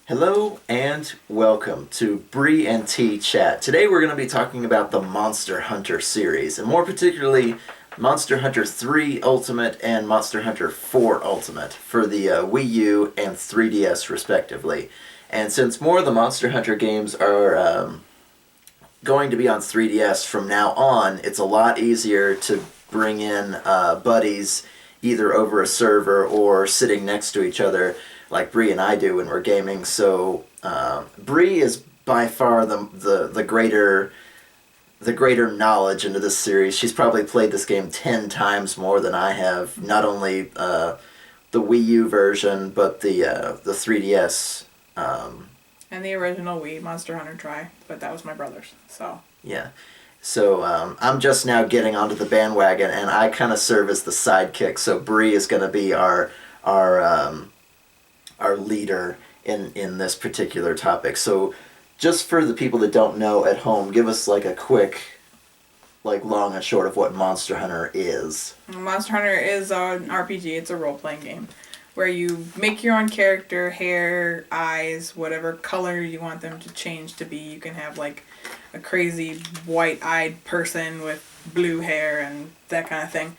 Hello and welcome to Bri and T Chat. Today we're going to be talking about the Monster Hunter series, and more particularly Monster Hunter 3 Ultimate and Monster Hunter 4 Ultimate for the Wii U and 3DS respectively. And since more of the Monster Hunter games are going to be on 3DS from now on, it's a lot easier to bring in buddies either over a server or sitting next to each other like Bri and I do when we're gaming. So Bri is by far the greater knowledge into this series. She's probably played this game 10 times more than I have. Not only the Wii U version, but the 3DS. And the original Wii Monster Hunter Tri, but that was my brother's. So yeah. So I'm just now getting onto the bandwagon, and I kind of serve as the sidekick. So Bri is going to be our leader in this particular topic. So just for the people that don't know at home, give us like a quick, like long and short of what Monster Hunter is. Monster Hunter is an RPG. It's a role-playing game where you make your own character, hair, eyes, whatever color you want them to change to be. You can have like a crazy white-eyed person with blue hair and that kind of thing.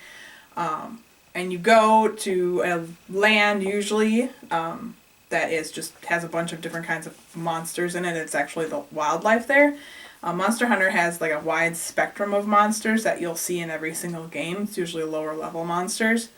And you go to a land usually that is just has a bunch of different kinds of monsters in it. It's actually the wildlife there. Monster Hunter has like a wide spectrum of monsters that you'll see in every single game. It's usually lower level monsters.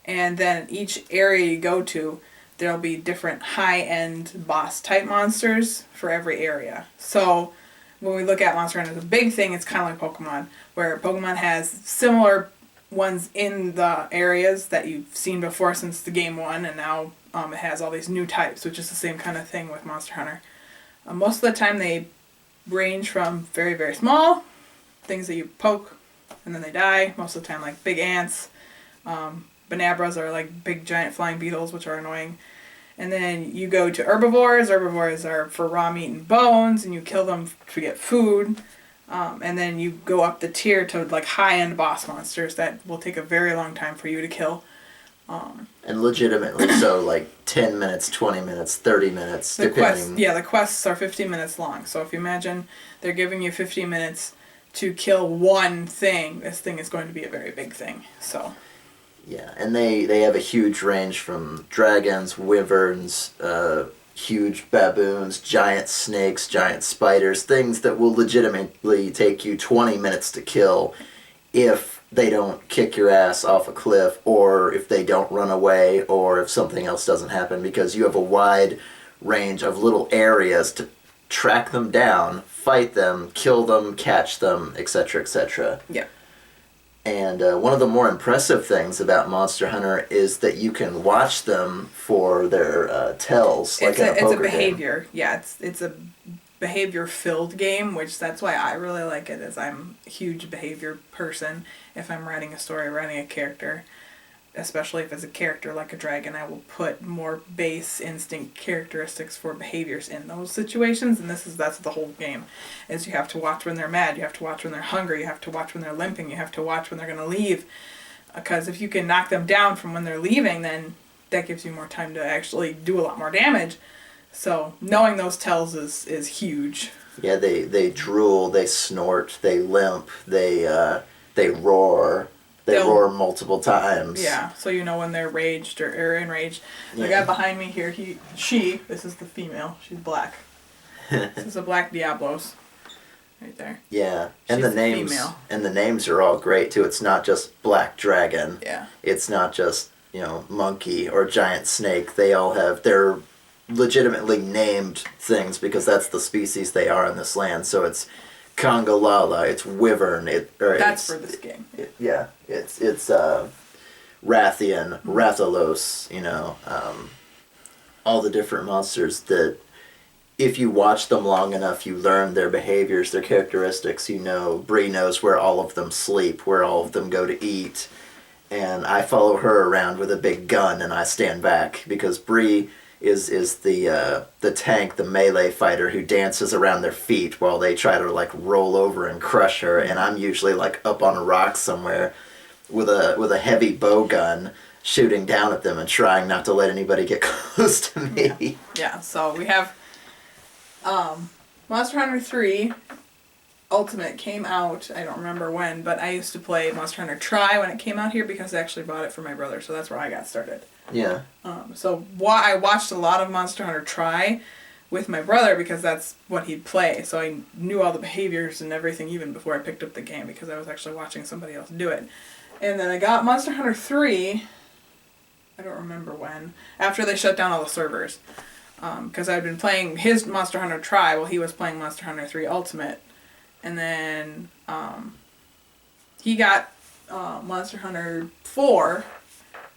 And then each area you go to, there'll be different high-end boss type monsters for every area. So when we look at Monster Hunter, the big thing, it's kind of like Pokemon, where Pokemon has similar ones in the areas that you've seen before since the game one, and now it has all these new types, which is the same kind of thing with Monster Hunter. Most of the time they range from very, very small, things that you poke and then they die, most of the time like big ants. Bonabras are like big giant flying beetles, which are annoying. And then you go to herbivores. Herbivores are for raw meat and bones, and you kill them to get food. And then you go up the tier to like high-end boss monsters that will take a very long time for you to kill. And legitimately so, like 10 minutes, 20 minutes, 30 minutes, depending. The quests are 15 minutes long. So if you imagine they're giving you 15 minutes to kill one thing, this thing is going to be a very big thing. So yeah, and they have a huge range from dragons, wyverns, huge baboons, giant snakes, giant spiders, things that will legitimately take you 20 minutes to kill if they don't kick your ass off a cliff, or if they don't run away, or if something else doesn't happen, because you have a wide range of little areas to track them down, fight them, kill them, catch them, etc., etc. yeah. And one of the more impressive things about Monster Hunter is that you can watch them for their tells, like in a poker It's a behavior. game. Yeah, it's a behavior-filled game, which that's why I really like it, is I'm a huge behavior person. If I'm writing a story, writing a character, especially if it's a character like a dragon, I will put more base instinct characteristics for behaviors in those situations, and that's the whole game, is you have to watch when they're mad, you have to watch when they're hungry, you have to watch when they're limping, you have to watch when they're going to leave, because if you can knock them down from when they're leaving, then that gives you more time to actually do a lot more damage. So knowing those tells is huge. Yeah, they drool, they snort, they limp, they roar. They'll roar multiple times. Yeah, so you know when they're raged or enraged. The guy behind me here, this is the female. She's black. This is a black Diablos, right there. Yeah, and She's the names female. and the names are all great too. It's not just Black Dragon. Yeah. It's not just monkey or giant snake. They're legitimately named things because that's the species they are in this land. So it's Kangolala, it's wyvern, That's for this game. It's Rathian, Rathalos, all the different monsters that if you watch them long enough, you learn their behaviors, their characteristics. Bri knows where all of them sleep, where all of them go to eat, and I follow her around with a big gun and I stand back because Bri is the tank, the melee fighter who dances around their feet while they try to like roll over and crush her, and I'm usually like up on a rock somewhere with a heavy bow gun shooting down at them and trying not to let anybody get close to me. Yeah, so we have Monster Hunter 3 Ultimate came out, I don't remember when, but I used to play Monster Hunter Tri when it came out here because I actually bought it for my brother, so that's where I got started. Yeah. So I watched a lot of Monster Hunter Tri with my brother because that's what he'd play, so I knew all the behaviors and everything even before I picked up the game because I was actually watching somebody else do it. And then I got Monster Hunter 3, I don't remember when, after they shut down all the servers. Because I'd been playing his Monster Hunter Tri while he was playing Monster Hunter 3 Ultimate. And then he got Monster Hunter 4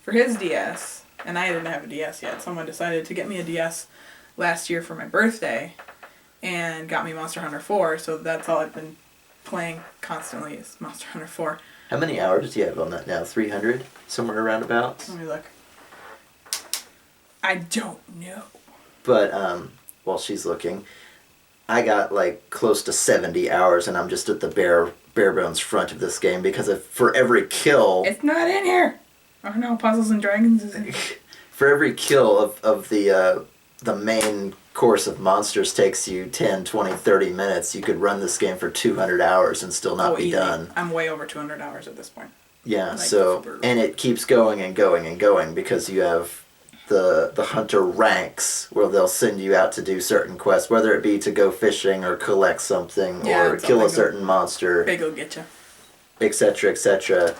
for his DS, and I didn't have a DS yet. Someone decided to get me a DS last year for my birthday and got me Monster Hunter 4, so that's all I've been playing constantly is Monster Hunter 4. How many hours do you have on that now? 300? Somewhere around about? Let me look. I don't know. But while she's looking, I got like close to 70 hours, and I'm just at the bare bones front of this game because for every kill... It's not in here! Oh no, Puzzles and Dragons is in here. For every kill of the main course of monsters takes you 10, 20, 30 minutes. You could run this game for 200 hours and still not be easy. done. I'm way over 200 hours at this point. Yeah, like, so... And it keeps going and going and going because you have... The hunter ranks where they'll send you out to do certain quests, whether it be to go fishing or collect something or kill a certain monster, Big will get you, etc., etc.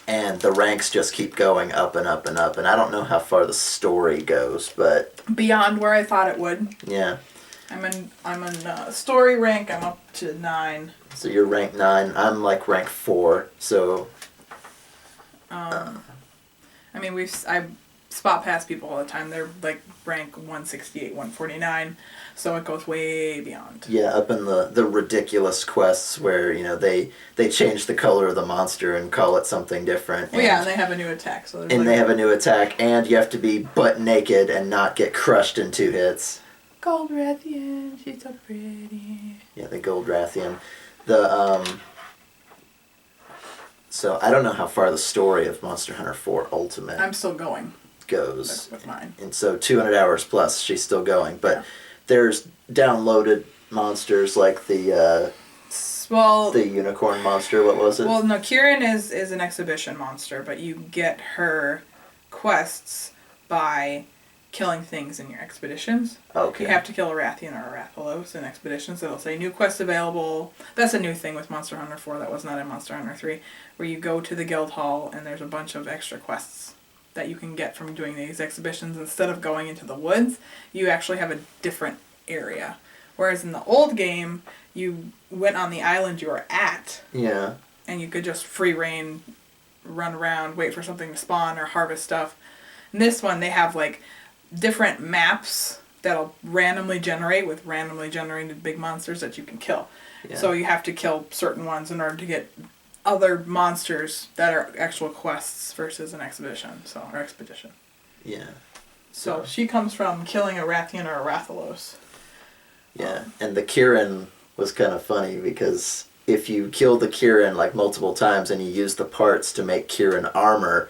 And the ranks just keep going up and up and up. And I don't know how far the story goes, but beyond where I thought it would. Yeah, I'm in story rank. I'm up to 9. So you're rank 9. I'm like rank 4. So I mean I spot pass people all the time. They're like rank 168, 149, so it goes way beyond. Yeah, up in the ridiculous quests where, they change the color of the monster and call it something different. Well, and they have a new attack. So they have a new attack, and you have to be butt naked and not get crushed in 2 hits. Gold Rathian, she's so pretty. Yeah, the Gold Rathian. So I don't know how far the story of Monster Hunter 4 Ultimate I'm still going. goes. That's with mine. And so 200 hours plus, she's still going. But there's downloaded monsters like the unicorn monster. What was it? Well, no, Kieran is an exhibition monster, but you get her quests by killing things in your expeditions. Okay. You have to kill a Rathian or a Rathalos in expeditions. It'll say new quest available. That's a new thing with Monster Hunter 4 that was not in Monster Hunter 3, where you go to the guild hall and there's a bunch of extra quests that you can get from doing these exhibitions. Instead of going into the woods, you actually have a different area. Whereas in the old game, you went on the island you were at. Yeah. And you could just free reign, run around, wait for something to spawn or harvest stuff. In this one, they have like different maps that'll randomly generate with randomly generated big monsters that you can kill. Yeah. So you have to kill certain ones in order to get other monsters that are actual quests versus an exhibition, or expedition. Yeah. So she comes from killing a Rathian or a Rathalos. Yeah, and the Kieran was kind of funny because if you kill the Kieran like multiple times and you use the parts to make Kieran armor,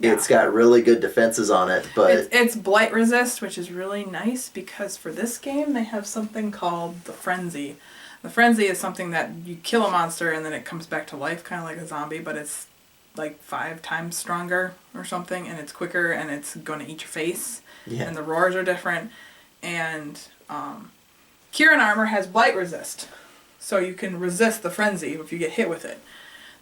it's got really good defenses on it, but... It's blight resist, which is really nice because for this game they have something called the Frenzy. The Frenzy is something that you kill a monster and then it comes back to life, kind of like a zombie, but it's like 5 times stronger or something, and it's quicker, and it's going to eat your face, and the roars are different, and Kieran armor has blight resist, so you can resist the Frenzy if you get hit with it.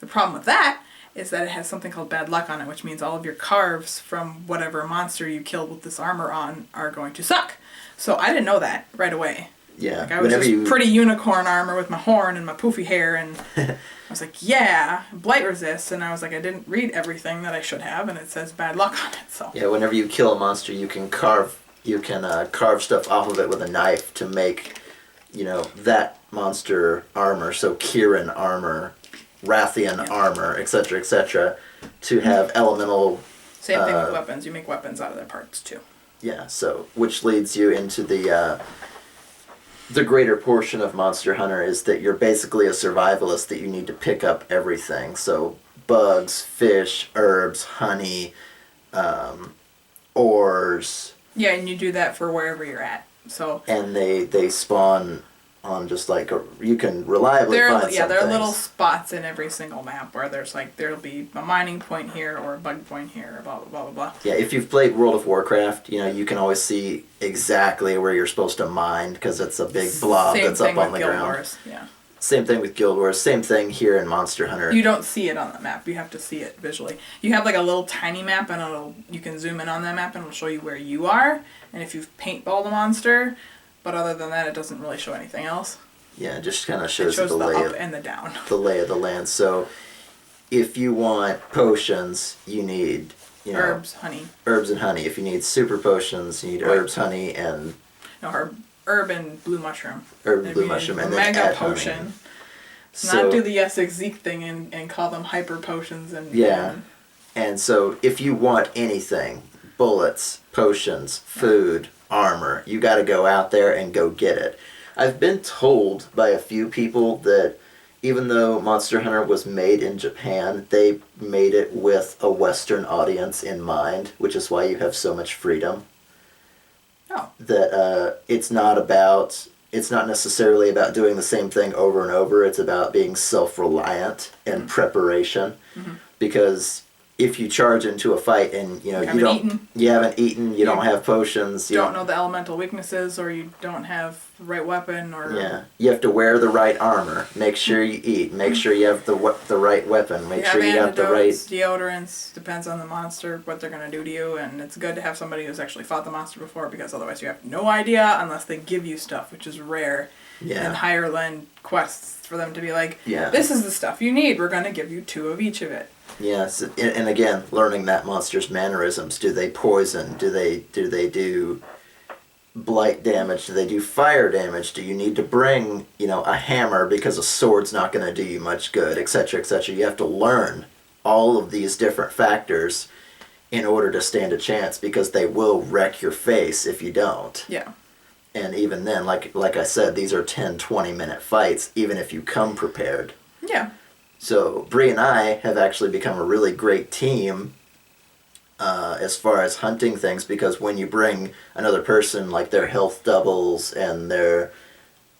The problem with that is that it has something called bad luck on it, which means all of your carves from whatever monster you killed with this armor on are going to suck. So I didn't know that right away. Yeah. Like I was just pretty unicorn armor with my horn and my poofy hair, and I was like, yeah, blight resist, and I was like, I didn't read everything that I should have, and it says bad luck on it. So yeah, whenever you kill a monster, you can carve stuff off of it with a knife to make, that monster armor. So Kieran armor, Rathian armor, etc., to have elemental. Same thing with weapons. You make weapons out of their parts too. Yeah. So which leads you into the greater portion of Monster Hunter is that you're basically a survivalist, that you need to pick up everything. So bugs, fish, herbs, honey, ores. Yeah, and you do that for wherever you're at. So. And they spawn on just like you can reliably find some there are things. little spots in every single map where there'll be a mining point here or a bug point here, blah blah blah blah blah. Yeah, if you've played World of Warcraft, you can always see exactly where you're supposed to mine because it's a big blob that's up on the ground. Wars. Yeah. Same thing with Guild Wars. Same thing here in Monster Hunter. You don't see it on the map. You have to see it visually. You have like a little tiny map, and you can zoom in on that map, and it'll show you where you are, and if you've paintballed a monster. But other than that, it doesn't really show anything else. Yeah, it just kind of shows the lay up of, and the down. The lay of the land. So, if you want potions, you need herbs, honey. Herbs and honey. If you need super potions, you need herbs, honey, and herb and blue mushroom. Herb and blue mushroom, and then mega add potion. Honey. Not do the Essex Zeke thing and call them hyper potions and And so if you want anything, bullets, potions, food, armor, you got to go out there and go get it. I've been told by a few people that even though Monster Hunter was made in Japan, they made it with a Western audience in mind, which is why you have so much freedom. Oh. That it's not necessarily about doing the same thing over and over. It's about being self-reliant and preparation. Mm-hmm. Because if you charge into a fight and you haven't eaten, you don't have potions, you don't know the elemental weaknesses, or you don't have the right weapon, or you have to wear the right armor. Make sure you eat. Make sure you have the right weapon. Make sure you have the right deodorants. Depends on the monster what they're gonna do to you, and it's good to have somebody who's actually fought the monster before, because otherwise you have no idea unless they give you stuff, which is rare. Yeah. In higher end quests for them to be like, this is the stuff you need. We're gonna give you 2 of each of it. Yes, and again, learning that monster's mannerisms. Do they poison? Do they do blight damage? Do they do fire damage? Do you need to bring, a hammer because a sword's not going to do you much good, etc., etc.? You have to learn all of these different factors in order to stand a chance, because they will wreck your face if you don't. Yeah. And even then, like I said, these are 10, 20-minute fights, even if you come prepared. Yeah. So Bri and I have actually become a really great team as far as hunting things, because when you bring another person, like their health doubles and their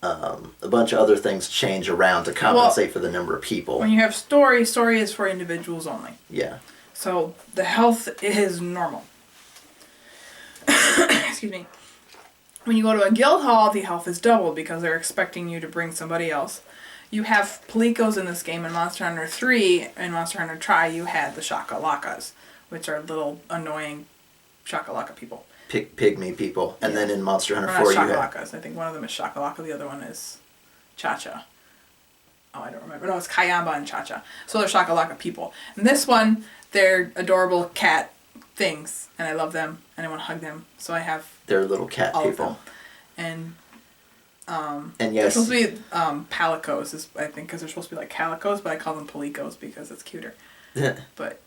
a bunch of other things change around to compensate for the number of people. When you have story is for individuals only. Yeah. So the health is normal. Excuse me. When you go to a guild hall, the health is doubled because they're expecting you to bring somebody else. You have Pollycos in this game. In Monster Hunter 3 and Monster Hunter Tri, you had the Shakalakas, which are little annoying Shakalaka people. Pygmy people. And then in Monster Hunter 4 you have... Shakalakas. I think one of them is Shakalaka, the other one is Cha-Cha. Oh, I don't remember. No, it's Kayamba and Cha-Cha. So they're Shakalaka people. And this one, they're adorable cat things, and I love them, and I want to hug them. So I have... They're little cat people. And yes, they're supposed to be Pollycos, I think, because they're supposed to be like calicos, but I call them Pollycos because it's cuter. But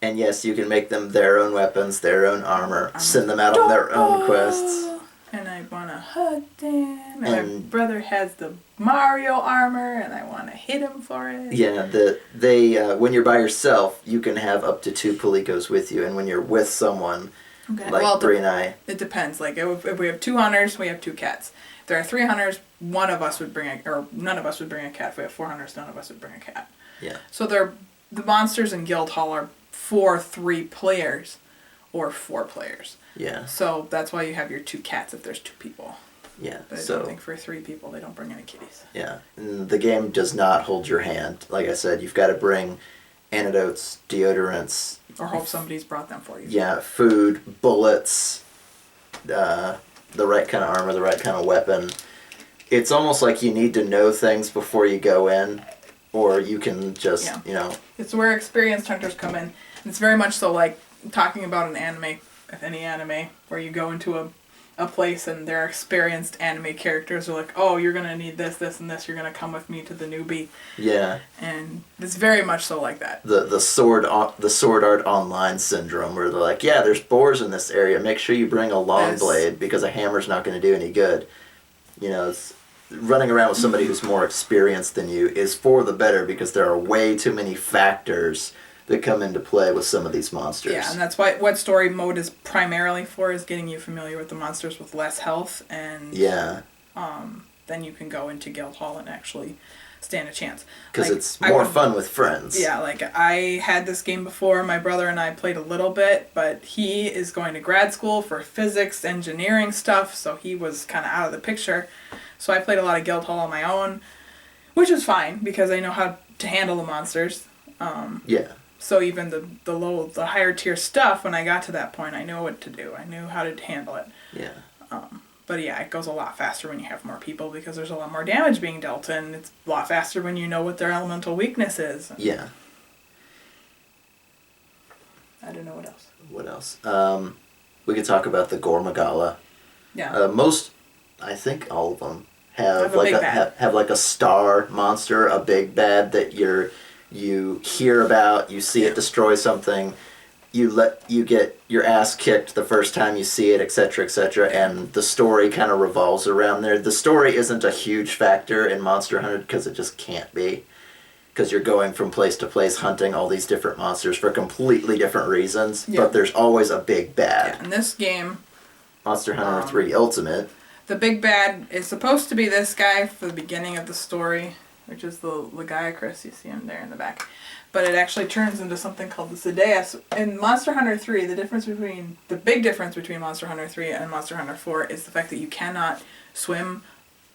and yes, you can make them their own weapons, their own armor, send them out on their own quests. And I want to hug them. And my brother has the Mario armor, and I want to hit him for it. Yeah, they when you're by yourself, you can have up to 2 Pollycos with you, and when you're with someone, like Bri and I, it depends. Like if we have 2 hunters, we have 2 cats. If there are 3 hunters, one of us would bring none of us would bring a cat. If we have 4 hunters, none of us would bring a cat. Yeah. So the monsters in Guild Hall are for 3 players, or 4 players. Yeah. So that's why you have your 2 cats if there's 2 people. Yeah. But I don't think for 3 people they don't bring any kitties. Yeah. And the game does not hold your hand. Like I said, you've got to bring antidotes, deodorants. Or hope somebody's brought them for you. Yeah, food, bullets, the right kind of armor, the right kind of weapon. It's almost like you need to know things before you go in, or you can just, It's where experienced hunters come in. It's very much so like talking about an anime, any anime, where you go into a place and their experienced anime characters are like, oh, you're going to need this, this, and this. You're going to come with me to the newbie. Yeah. And it's very much so like that. The Sword Art Online syndrome, where they're like, yeah, there's boars in this area. Make sure you bring a long blade because a hammer's not going to do any good. running around with somebody who's more experienced than you is for the better, because there are way too many factors that come into play with some of these monsters. Yeah, and that's what story mode is primarily for, is getting you familiar with the monsters with less health, and then you can go into Guild Hall and actually stand a chance. Because it's more fun with friends. Yeah, like I had this game before. My brother and I played a little bit, but he is going to grad school for physics, engineering stuff, so he was kind of out of the picture. So I played a lot of Guild Hall on my own, which is fine because I know how to handle the monsters. So even the higher tier stuff, when I got to that point, I knew what to do. I knew how to handle it. Yeah. But yeah, it goes a lot faster when you have more people because there's a lot more damage being dealt, and it's a lot faster when you know what their elemental weakness is. Yeah. I don't know what else. What else? We could talk about the Gormogon. Yeah. I think all of them have have like a star monster, a big bad that you hear about, you see it destroy something. You get your ass kicked the first time you see it, etc., etc., and the story kind of revolves around there. The story isn't a huge factor in Monster Hunter because it just can't be, because you're going from place to place hunting all these different monsters for completely different reasons, but there's always a big bad. Yeah, in this game, Monster Hunter 3 Ultimate, the big bad is supposed to be this guy for the beginning of the story, which is the Legiacris. You see him there in the back. But it actually turns into something called the Sedeus. In Monster Hunter 3, the big difference between Monster Hunter 3 and Monster Hunter 4 is the fact that you cannot swim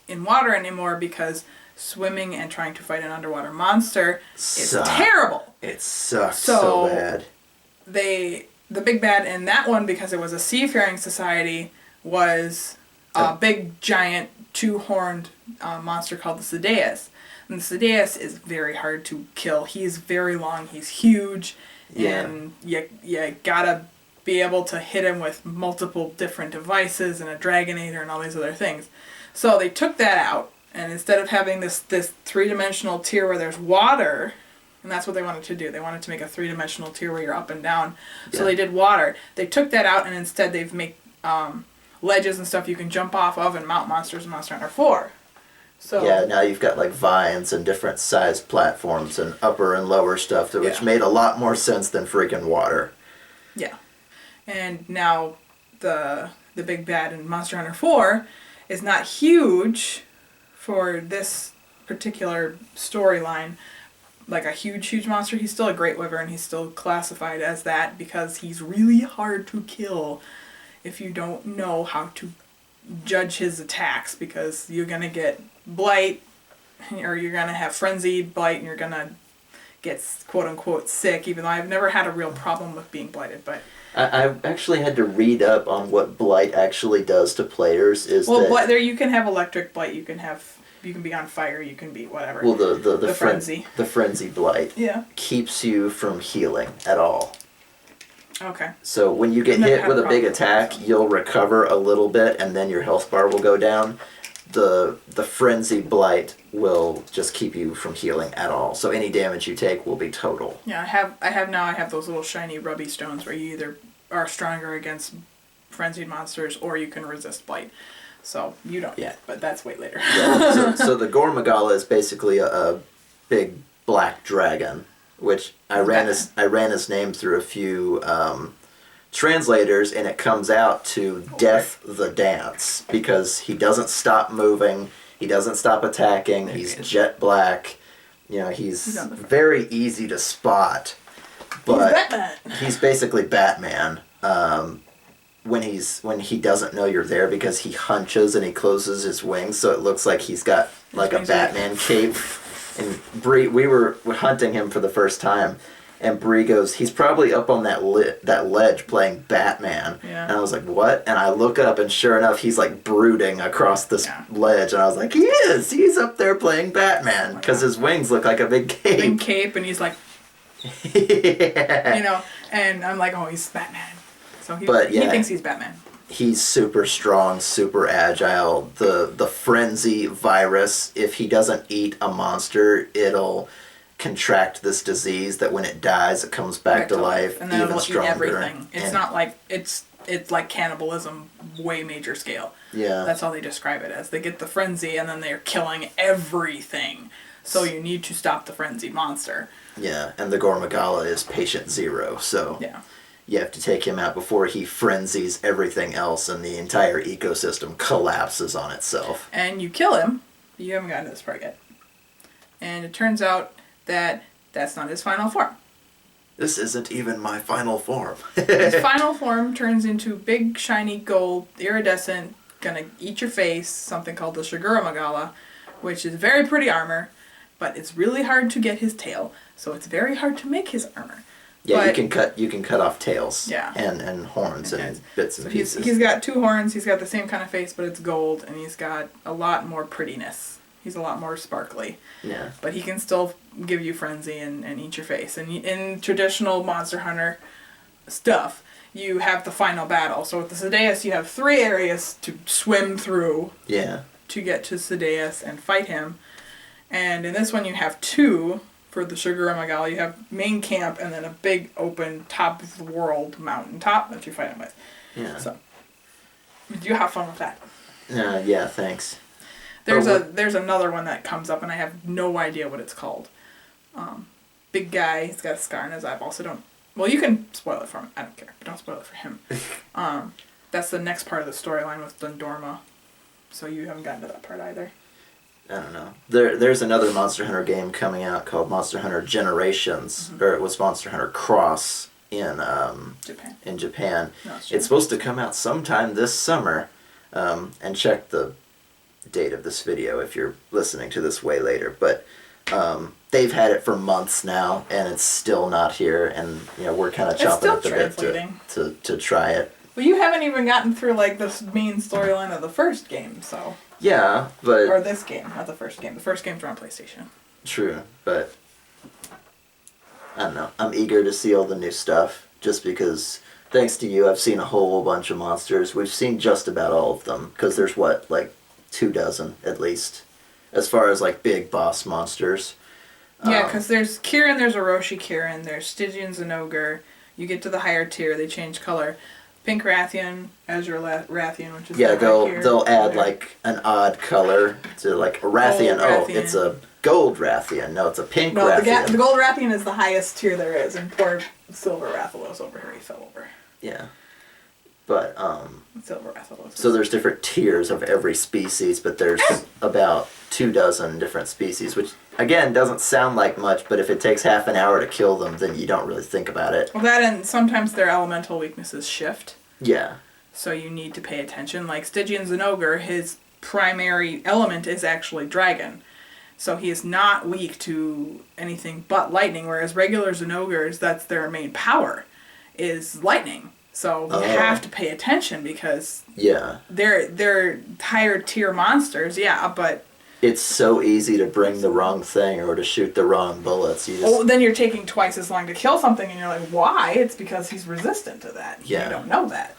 in water anymore, because swimming and trying to fight an underwater monster is terrible. It sucks so bad. The big bad in that one, because it was a seafaring society, was a big, giant, two-horned monster called the Sedeus. And the Sedeus is very hard to kill. He's very long, he's huge, and you gotta be able to hit him with multiple different devices and a Dragonator and all these other things. So they took that out, and instead of having this three-dimensional tier where there's water, and that's what they wanted to do. They wanted to make a three-dimensional tier where you're up and down. So they did water. They took that out, and instead they've made ledges and stuff you can jump off of and mount monsters in Monster Hunter 4. So yeah, now you've got like vines and different sized platforms and upper and lower stuff, which made a lot more sense than freaking water. Yeah. And now the big bad in Monster Hunter 4 is not huge for this particular storyline, like a huge monster. He's still a Great Wyvern. He's still classified as that because he's really hard to kill if you don't know how to judge his attacks, because you're going to get blight, or you're going to have frenzied blight, and you're going to get quote-unquote sick, even though I've never had a real problem with being blighted. But I've actually had to read up on what blight actually does to players. There you can have electric blight, you can be on fire, you can be whatever. Well, the frenzy. The frenzy blight keeps you from healing at all. Okay. So when you get hit with a big attack, you'll recover a little bit, and then your health bar will go down. The frenzy blight will just keep you from healing at all. So any damage you take will be total. Yeah, I have those little shiny rubby stones where you either are stronger against frenzied monsters or you can resist blight. So you don't yet, but that's way later. So the Gormogon is basically a big black dragon, which I ran his name through a few translators, and it comes out to Death the Dance, because he doesn't stop moving, he doesn't stop attacking, he's jet black, he's very easy to spot, but he's basically Batman when he doesn't know you're there, because he hunches and he closes his wings so it looks like he's got like a Batman cape. And Bri, we were hunting him for the first time, and Bri goes, he's probably up on that ledge playing Batman. Yeah. And I was like, what? And I look up, and sure enough, he's like brooding across this ledge. And I was like, he is! He's up there playing Batman, because his wings look like a big cape. Big cape, and he's like, and I'm like, oh, he's Batman. So he thinks he's Batman. He's super strong, super agile. The frenzy virus, if he doesn't eat a monster, it'll contract this disease that when it dies, it comes back to life and then even it'll stronger. eat everything. It's not like it's like cannibalism, way major scale. Yeah. That's how they describe it as. They get the frenzy and then they're killing everything. So you need to stop the frenzied monster. Yeah, and the Gormogon is patient 0, so yeah. You have to take him out before he frenzies everything else and the entire ecosystem collapses on itself. And you kill him. You haven't gotten to this part yet. And it turns out that that's not his final form. This isn't even my final form. His final form turns into big, shiny, gold, iridescent, gonna eat your face, something called the Maghalla, which is very pretty armor, but it's really hard to get his tail, so it's very hard to make his armor. Yeah, but, you can cut off tails. Yeah. And horns and bits and pieces. He's got 2 horns, he's got the same kind of face, but it's gold, and he's got a lot more prettiness. He's a lot more sparkly. Yeah. But he can still give you frenzy and eat your face. And in traditional Monster Hunter stuff, you have the final battle. So with the Sedeus, you have 3 areas to swim through. Yeah. To get to Sedeus and fight him. And in this one, you have 2 for the Maghalla. You have main camp and then a big open top of the world mountaintop that you fight him with. Yeah. So you have fun with that. Yeah, thanks. There's another one that comes up and I have no idea what it's called. Big guy, he's got a scar on his eyeball, so don't. Well, you can spoil it for him. I don't care, but don't spoil it for him. That's the next part of the storyline with Dundorma, so you haven't gotten to that part either. I don't know. There's another Monster Hunter game coming out called Monster Hunter Generations, or it was Monster Hunter Cross in Japan. No, it's supposed to come out sometime this summer, and check the date of this video if you're listening to this way later, but they've had it for months now and it's still not here, and we're kind of chomping at the bit to try it. Well, you haven't even gotten through like the main storyline of the first game, so yeah, but or this game, not the first game. The first game's on PlayStation. True, but I don't know. I'm eager to see all the new stuff just because thanks to you I've seen a whole bunch of monsters. We've seen just about all of them because there's like 24 at least, as far as like big boss monsters. Yeah, because there's Kirin, there's Orochi Kirin, there's Stygian and Ogre. You get to the higher tier, they change color. Pink Rathian, Azure Rathian, which is they'll add like an odd color to like a Rathian. Oh, it's a gold Rathian. No, it's a pink Rathian. The gold Rathian is the highest tier there is, and poor Silver Rathalos over here, he fell over. Yeah. But, Silver Rathalos. So there's different tiers of every species, but there's about 24 different species, which, again, doesn't sound like much, but if it takes half an hour to kill them, then you don't really think about it. Well, that and sometimes their elemental weaknesses shift. Yeah. So you need to pay attention. Like Stygian Zenogre, his primary element is actually dragon. So he is not weak to anything but lightning, whereas regular Zenogres, that's their main power, is lightning. So you have to pay attention because they're higher tier monsters, but it's so easy to bring the wrong thing or to shoot the wrong bullets. Then you're taking twice as long to kill something, and you're like, why? It's because he's resistant to that. Yeah. You don't know that.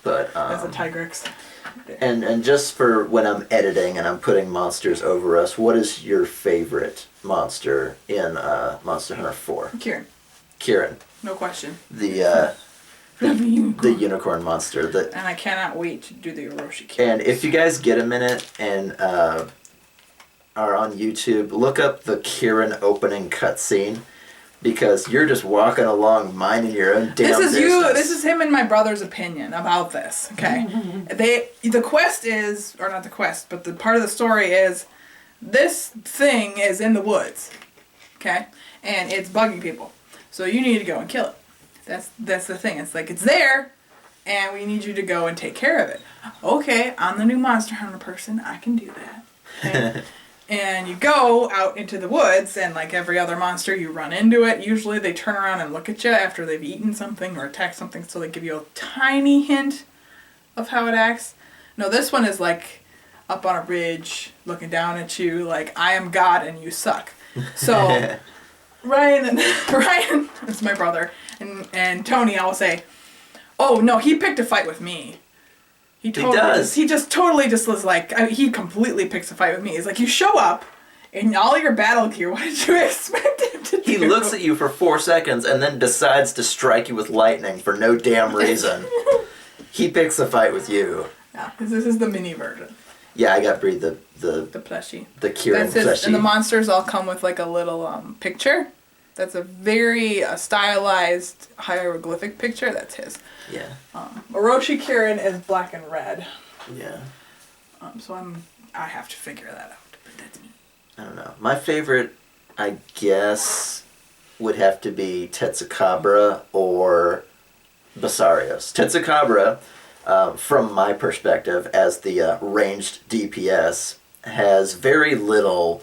But as a Tigrex. And just for when I'm editing and I'm putting monsters over us, what is your favorite monster in Monster Hunter 4? Kirin. No question. The unicorn monster. And I cannot wait to do the Orochi Kirin. And if you guys get a minute and are on YouTube, look up the Kirin opening cutscene, because you're just walking along minding your own damn business. This is him and my brother's opinion about this, okay? The quest is, or not the quest, but the part of the story is, this thing is in the woods, okay? And it's bugging people. So you need to go and kill it. That's the thing. It's like, it's there, and we need you to go and take care of it. Okay, I'm the new Monster Hunter person. I can do that. And you go out into the woods, and like every other monster, you run into it. Usually they turn around and look at you after they've eaten something or attacked something, so they give you a tiny hint of how it acts. No, this one is like up on a ridge, looking down at you, like, I am God and you suck. So Ryan, that's my brother, and Tony, I will say, oh no, he picked a fight with me. He just totally was like, he completely picks a fight with me. He's like, you show up, in all your battle gear, what did you expect him to do? He looks at you for 4 seconds and then decides to strike you with lightning for no damn reason. He picks a fight with you. Yeah, because this is the mini version. Yeah, I got Bri the plushie. The Kieran plushie. And the monsters all come with like a little picture. That's a very stylized hieroglyphic picture. That's his. Yeah. Orochi Kieran is black and red. Yeah. So I have to figure that out, but that's me. I don't know. My favorite, I guess, would have to be Tetsu or Basarios. Tetsu, from my perspective, as the ranged DPS, has very little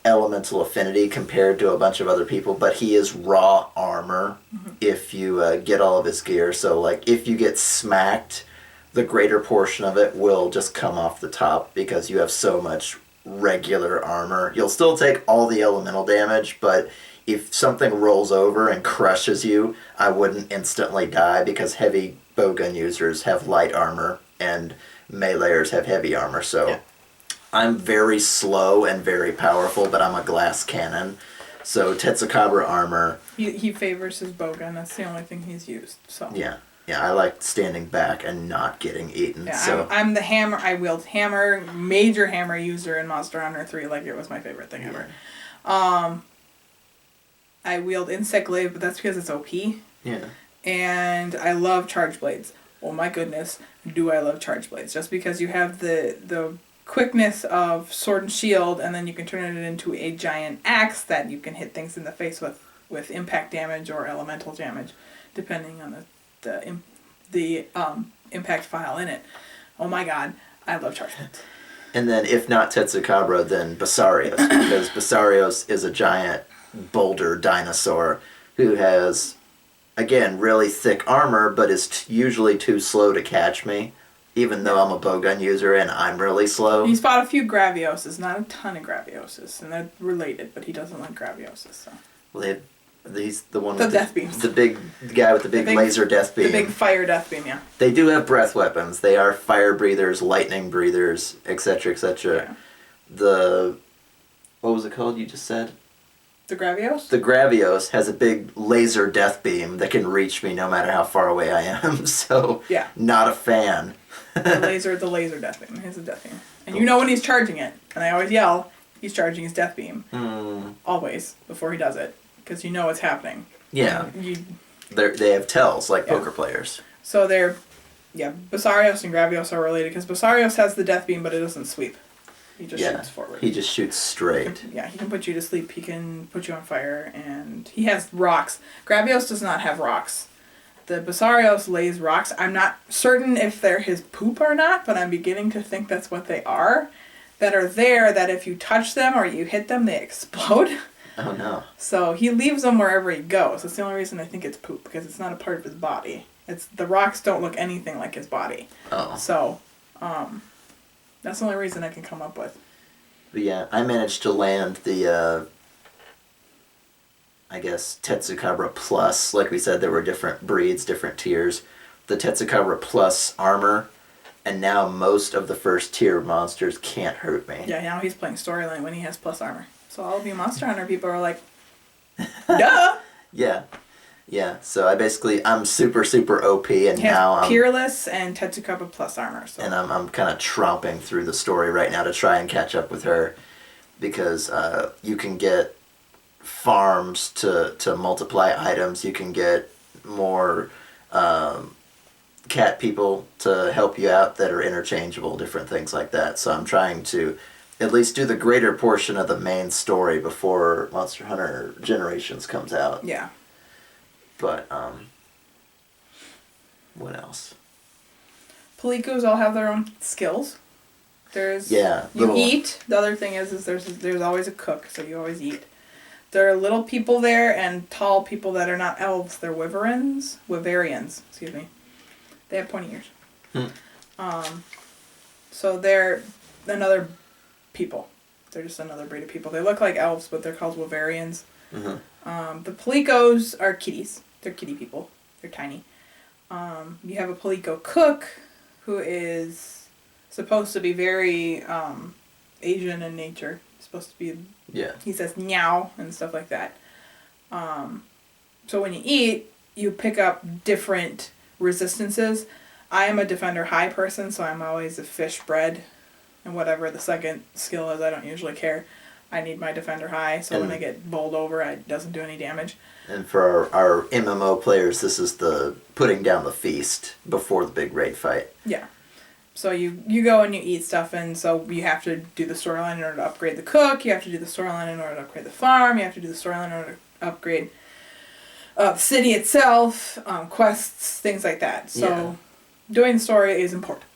elemental affinity compared to a bunch of other people, but he is raw armor if you get all of his gear. So, like, if you get smacked, the greater portion of it will just come off the top because you have so much regular armor. You'll still take all the elemental damage, but if something rolls over and crushes you, I wouldn't instantly die because heavy bowgun users have light armor and meleeers have heavy armor. So yeah. I'm very slow and very powerful, but I'm a glass cannon. So Tetsu armor. He favors his bowgun. That's the only thing he's used. So yeah. Yeah, I like standing back and not getting eaten. Yeah, so I'm the hammer. I wield hammer, major hammer user in Monster Hunter 3. Like, it was my favorite thing ever. I wield Insect Glaive, but that's because it's OP. Yeah. And I love Charge Blades. Oh my goodness, do I love Charge Blades. Just because you have the quickness of Sword and Shield, and then you can turn it into a giant axe that you can hit things in the face with impact damage or elemental damage, depending on the impact file in it. Oh my god, I love Charge Blades. And then if not Tetsu then Basarios, because Basarios is a giant boulder dinosaur who has, again, really thick armor, but is usually too slow to catch me, even though I'm a bowgun user and I'm really slow. He's fought a few Gravioses, not a ton of Gravioses, and they're related, but he doesn't like Gravioses. So. Well, he's the one with death beams. The guy with the big laser death beam. The big fire death beam, yeah. They do have breath weapons. They are fire breathers, lightning breathers, etc., etc. Yeah. What was it called you just said? The Gravios? The Gravios has a big laser death beam that can reach me no matter how far away I am, so yeah. Not a fan. the laser death beam. He's a death beam. And you know when he's charging it. And I always yell, he's charging his death beam. Always, before he does it. Because you know what's happening. Yeah. They have tells, like poker players. So Basarios and Gravios are related, because Basarios has the death beam, but it doesn't sweep. He just shoots forward. He just shoots straight. He can put you to sleep, he can put you on fire, and he has rocks. Gravios does not have rocks. The Basarios lays rocks. I'm not certain if they're his poop or not, but I'm beginning to think that's what they are. That are there, that if you touch them or you hit them, they explode. Oh no. So he leaves them wherever he goes. That's the only reason I think it's poop, because it's not a part of his body. The rocks don't look anything like his body. Oh. So, that's the only reason I can come up with. But yeah, I managed to land the, I guess, Tetsu Plus. Like we said, there were different breeds, different tiers. The Tetsu Plus armor, and now most of the first tier monsters can't hurt me. Yeah, now he's playing storyline when he has plus armor. So all of you Monster Hunter people are like, duh! Yeah, so I'm super, super OP, and now I'm Peerless and Tetsu plus armor. So. And I'm kind of tromping through the story right now to try and catch up with her, because you can get farms to multiply items. You can get more cat people to help you out that are interchangeable, different things like that. So I'm trying to at least do the greater portion of the main story before Monster Hunter Generations comes out. Yeah. But, what else? Pollycos all have their own skills. You eat. The other thing is there's always a cook, so you always eat. There are little people there and tall people that are not elves. They're Wyverians, excuse me. They have pointy ears. So they're another people. They're just another breed of people. They look like elves, but they're called Wyverians. The Pollycos are kitties. They're kitty people. They're tiny. You have a Pollyco cook, who is supposed to be very Asian in nature. supposed to be. Yeah. He says meow and stuff like that. So when you eat, you pick up different resistances. I am a defender high person, so I'm always a fish bread, and whatever the second skill is, I don't usually care. I need my defender high, so when I get bowled over, it doesn't do any damage. And for our MMO players, this is the putting down the feast before the big raid fight. Yeah. So you go and you eat stuff, and so you have to do the storyline in order to upgrade the cook, you have to do the storyline in order to upgrade the farm, you have to do the storyline in order to upgrade the city itself, quests, things like that. So doing the story is important.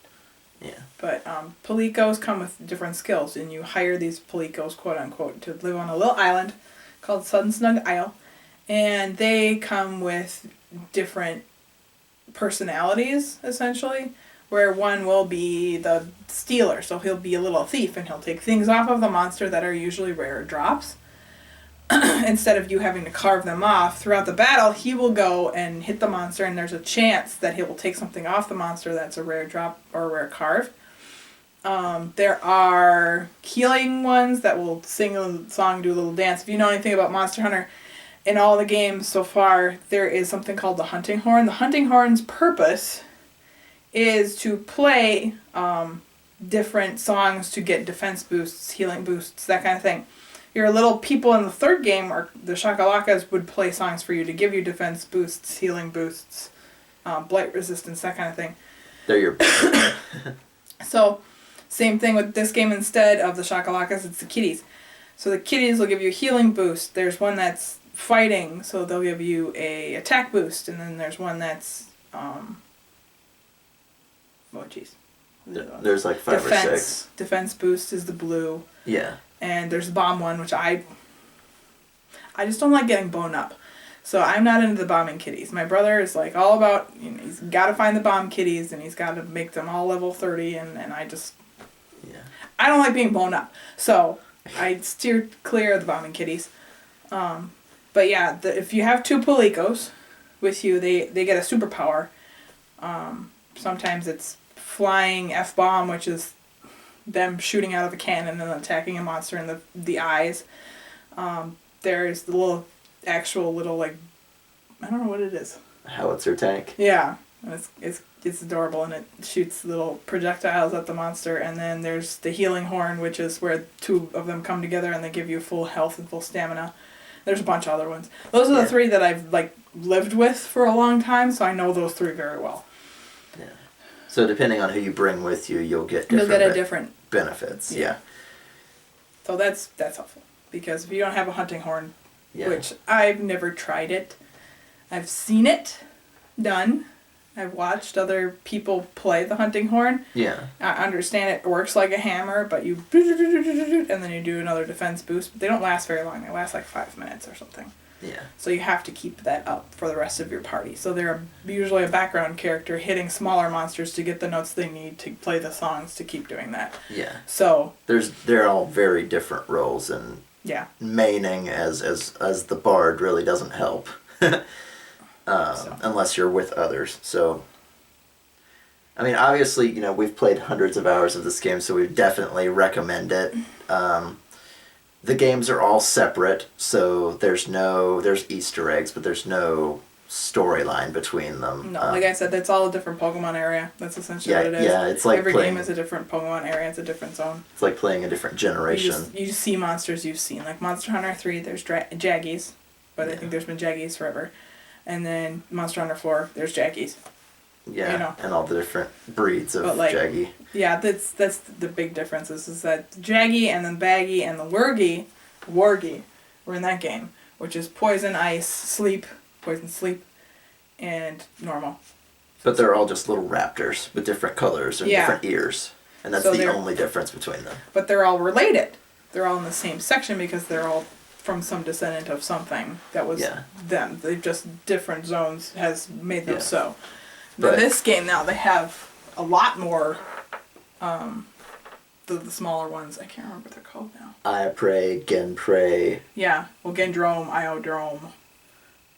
Yeah. But Pollycos come with different skills, and you hire these Pollycos, quote unquote, to live on a little island called Sun Snug Isle, and they come with different personalities, essentially, where one will be the stealer, so he'll be a little thief, and he'll take things off of the monster that are usually rare drops. Instead of you having to carve them off throughout the battle, he will go and hit the monster, and there's a chance that he will take something off the monster that's a rare drop or a rare carve. There are healing ones that will sing a song, do a little dance. If you know anything about Monster Hunter, in all the games so far, there is something called the hunting horn. The hunting horn's purpose is to play different songs to get defense boosts, healing boosts, that kind of thing. Your little people in the third game, or the Shakalakas, would play songs for you to give you defense boosts, healing boosts, blight resistance, that kind of thing. They're your... So, same thing with this game. Instead of the Shakalakas, it's the kitties. So the kitties will give you a healing boost. There's one that's fighting, so they'll give you a attack boost, and then there's one that's There's like 5 or 6. Defense boost is the blue. Yeah. And there's the bomb one, which I just don't like getting blown up. So I'm not into the bombing kitties. My brother is like all about, he's got to find the bomb kitties, and he's got to make them all level 30, and I just... Yeah. I don't like being blown up. So I steer clear of the bombing kitties. But yeah, if you have 2 Pollycos with you, they get a superpower. Sometimes it's flying F-bomb, which is them shooting out of a cannon and attacking a monster in the eyes. There's the actual little, like, I don't know what it is. Howitzer tank. Yeah, and it's adorable, and it shoots little projectiles at the monster. And then there's the healing horn, which is where 2 of them come together and they give you full health and full stamina. There's a bunch of other ones. Those are the 3 that I've lived with for a long time, so I know those 3 very well. Yeah. So depending on who you bring with you, you'll get a different benefits. Yeah. So that's helpful, because if you don't have a hunting horn, Yeah. which I've never tried it, I've seen it done. I've watched other people play the hunting horn. Yeah. I understand it works like a hammer, but you and then you do another defense boost. But they don't last very long. They last like 5 minutes or something. Yeah. So you have to keep that up for the rest of your party. So they're usually a background character hitting smaller monsters to get the notes they need to play the songs to keep doing that. Yeah. So they're all very different roles, and maining as the bard really doesn't help. Unless you're with others. So, I mean, obviously, we've played hundreds of hours of this game, so we definitely recommend it. The games are all separate, so there's Easter eggs, but there's no storyline between them. No, like I said, that's all a different Pokemon area. That's essentially what it is. Yeah, it's like every game is a different Pokemon area. It's a different zone. It's like playing a different generation. You see monsters you've seen. Like Monster Hunter 3, there's Jaggis, but I think there's been Jaggis forever. And then Monster Hunter 4, there's Jaggis. Yeah, and all the different breeds of Jaggi. Yeah, that's the big difference is that Jaggi and then Baggy and the Wargi were in that game, which is poison, ice, sleep, poison, sleep, and normal. But they're all just little raptors with different colors and different ears. And that's the only difference between them. But they're all related. They're all in the same section because they're all from some descendant of something that was them. They've just different zones has made them so. But this game now, they have a lot more, the smaller ones. I can't remember what they're called now. Iapray, Genpray. Yeah, well, Gendrome, Iodrome.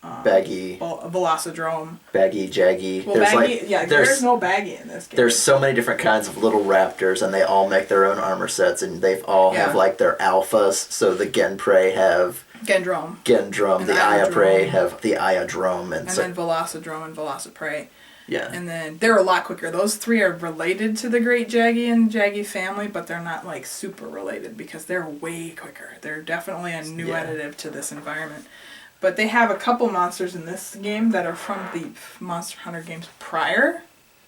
Baggy, Velocidrome. Jaggi. Well, Baggy, there's no Baggy in this game. There's so many different kinds of little raptors, and they all make their own armor sets, and they all have like their alphas. So the Genprey have Gendrome. The Iapray have the Iadrome, and then Velocidrome and Velociprey. Yeah. And then they're a lot quicker. Those three are related to the Great Jaggi and Jaggi family, but they're not like super related because they're way quicker. They're definitely a new additive to this environment. But they have a couple monsters in this game that are from the Monster Hunter games prior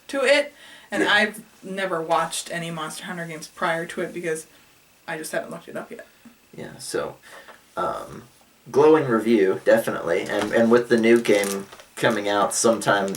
to it. And I've never watched any Monster Hunter games prior to it because I just haven't looked it up yet. Yeah, so glowing review, definitely. And with the new game coming out sometime,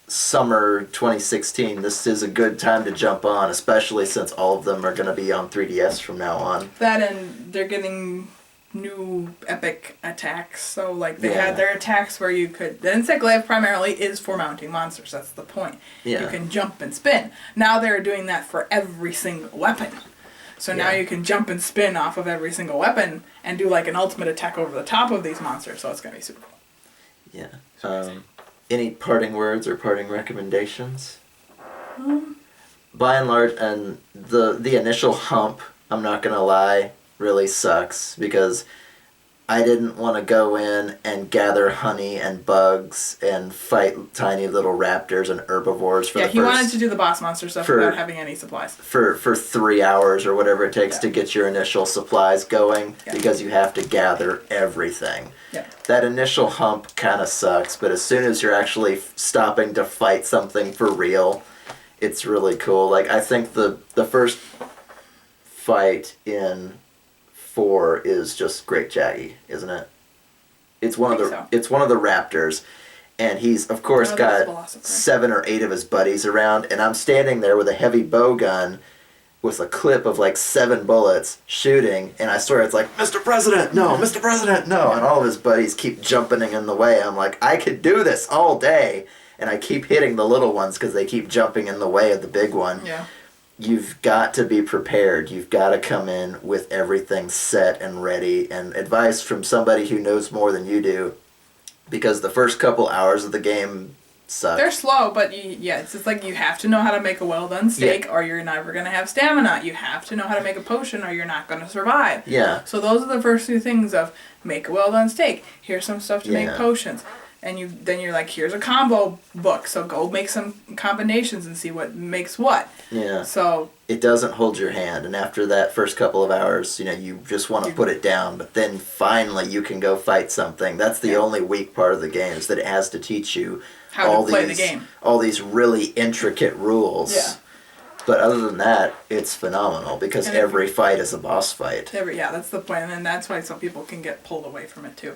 summer 2016, this is a good time to jump on, especially since all of them are going to be on 3DS from now on. That, and they're getting new epic attacks. So like they had their attacks where you could, the insect glaive primarily is for mounting monsters, that's the point. You can jump and spin. Now they're doing that for every single weapon. So now you can jump and spin off of every single weapon and do like an ultimate attack over the top of these monsters, so it's going to be super cool. Yeah. Any parting words or parting recommendations? By and large, and the initial hump, I'm not going to lie, really sucks because I didn't want to go in and gather honey and bugs and fight tiny little raptors and herbivores for he wanted to do the boss monster stuff without having any supplies. For 3 hours or whatever it takes to get your initial supplies going because you have to gather everything. Yeah. That initial hump kind of sucks, but as soon as you're actually stopping to fight something for real, it's really cool. Like, I think the first fight in 4 is just Great Jaggi, isn't it? It's one of the raptors, and he's of course got 7 or 8 of his buddies around, and I'm standing there with a heavy bow gun with a clip of like 7 bullets shooting, and I swear it's like, Mr. President, no, Mr. President, no, and all of his buddies keep jumping in the way. I'm like, I could do this all day, and I keep hitting the little ones because they keep jumping in the way of the big one. Yeah. You've got to be prepared. You've got to come in with everything set and ready, and advice from somebody who knows more than you do, because the first couple hours of the game suck. They're slow, but it's just like you have to know how to make a well-done steak or you're never going to have stamina. You have to know how to make a potion or you're not going to survive. Yeah. So those are the first 2 things of make a well-done steak. Here's some stuff to make potions. And then you're like, here's a combo book, so go make some combinations and see what makes what. Yeah. So it doesn't hold your hand, and after that first couple of hours, you just want to put it down, but then finally you can go fight something. That's the only weak part of the game, is that it has to teach you how to play the game. All these really intricate rules. Yeah. But other than that, it's phenomenal because every fight is a boss fight. That's the point, and then that's why some people can get pulled away from it too.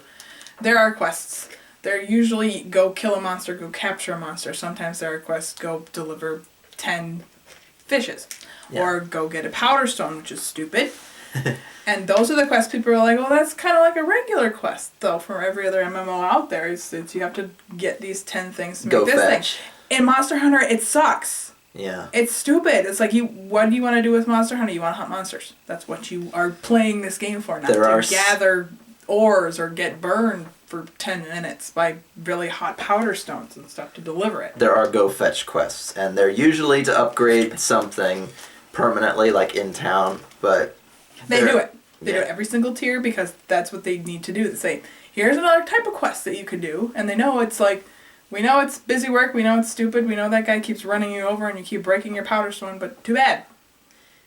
There are quests. They're usually go kill a monster, go capture a monster. Sometimes there are quests, go deliver 10 fishes. Yeah. Or go get a powder stone, which is stupid. And those are the quests people are like, well, that's kind of like a regular quest, though, for every other MMO out there. It's you have to get these 10 things to make this thing. In Monster Hunter, it sucks. Yeah. It's stupid. It's like, what do you want to do with Monster Hunter? You want to hunt monsters. That's what you are playing this game for, not to gather ores or get burned for 10 minutes by really hot powder stones and stuff to deliver it. There are go fetch quests, and they're usually to upgrade something permanently, like in town, but they do it. They do it every single tier because that's what they need to do. They say, here's another type of quest that you could do, and they know it's like, we know it's busy work, we know it's stupid, we know that guy keeps running you over and you keep breaking your powder stone, but too bad.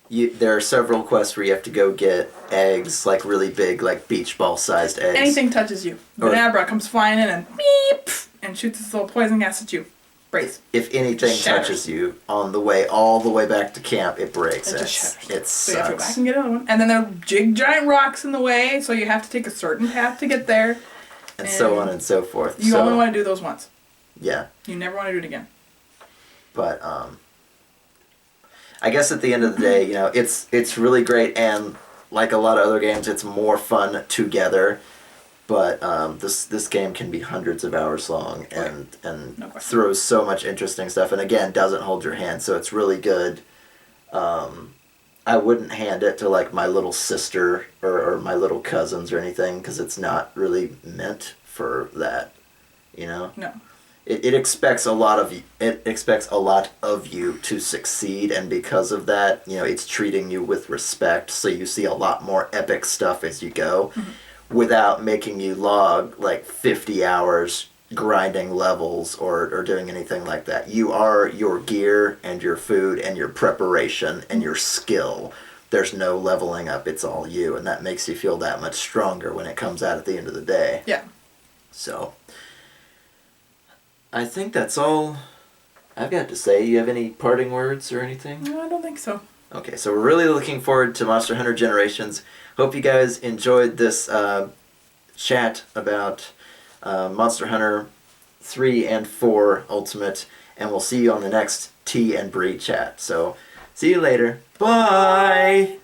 There are several quests where you have to go get eggs, like really big, like beach ball sized eggs. Anything touches you. Venabra comes flying in and beep and shoots this little poison gas at you. Breaks. If anything touches you on the way, all the way back to camp, it breaks. It just shatters. It sucks. So you have to go back and get another one. And then there are giant rocks in the way, so you have to take a certain path to get there. And so on and so forth. You only want to do those once. Yeah. You never want to do it again. But, I guess at the end of the day, it's really great, and like a lot of other games, it's more fun together. But this game can be hundreds of hours long and throws so much interesting stuff, and again, doesn't hold your hand, so it's really good. I wouldn't hand it to like my little sister or my little cousins or anything, because it's not really meant for that, you know? No. It expects a lot of you to succeed, and because of that, you know, it's treating you with respect, so you see a lot more epic stuff as you go, without making you log like 50 hours grinding levels or doing anything like that. You are your gear and your food and your preparation and your skill. There's no leveling up, it's all you, and that makes you feel that much stronger when it comes out at the end of the day. Yeah. So I think that's all I've got to say. You have any parting words or anything? No, I don't think so. Okay, so we're really looking forward to Monster Hunter Generations. Hope you guys enjoyed this chat about Monster Hunter 3 and 4 Ultimate, and we'll see you on the next T and Bri chat. So, see you later. Bye!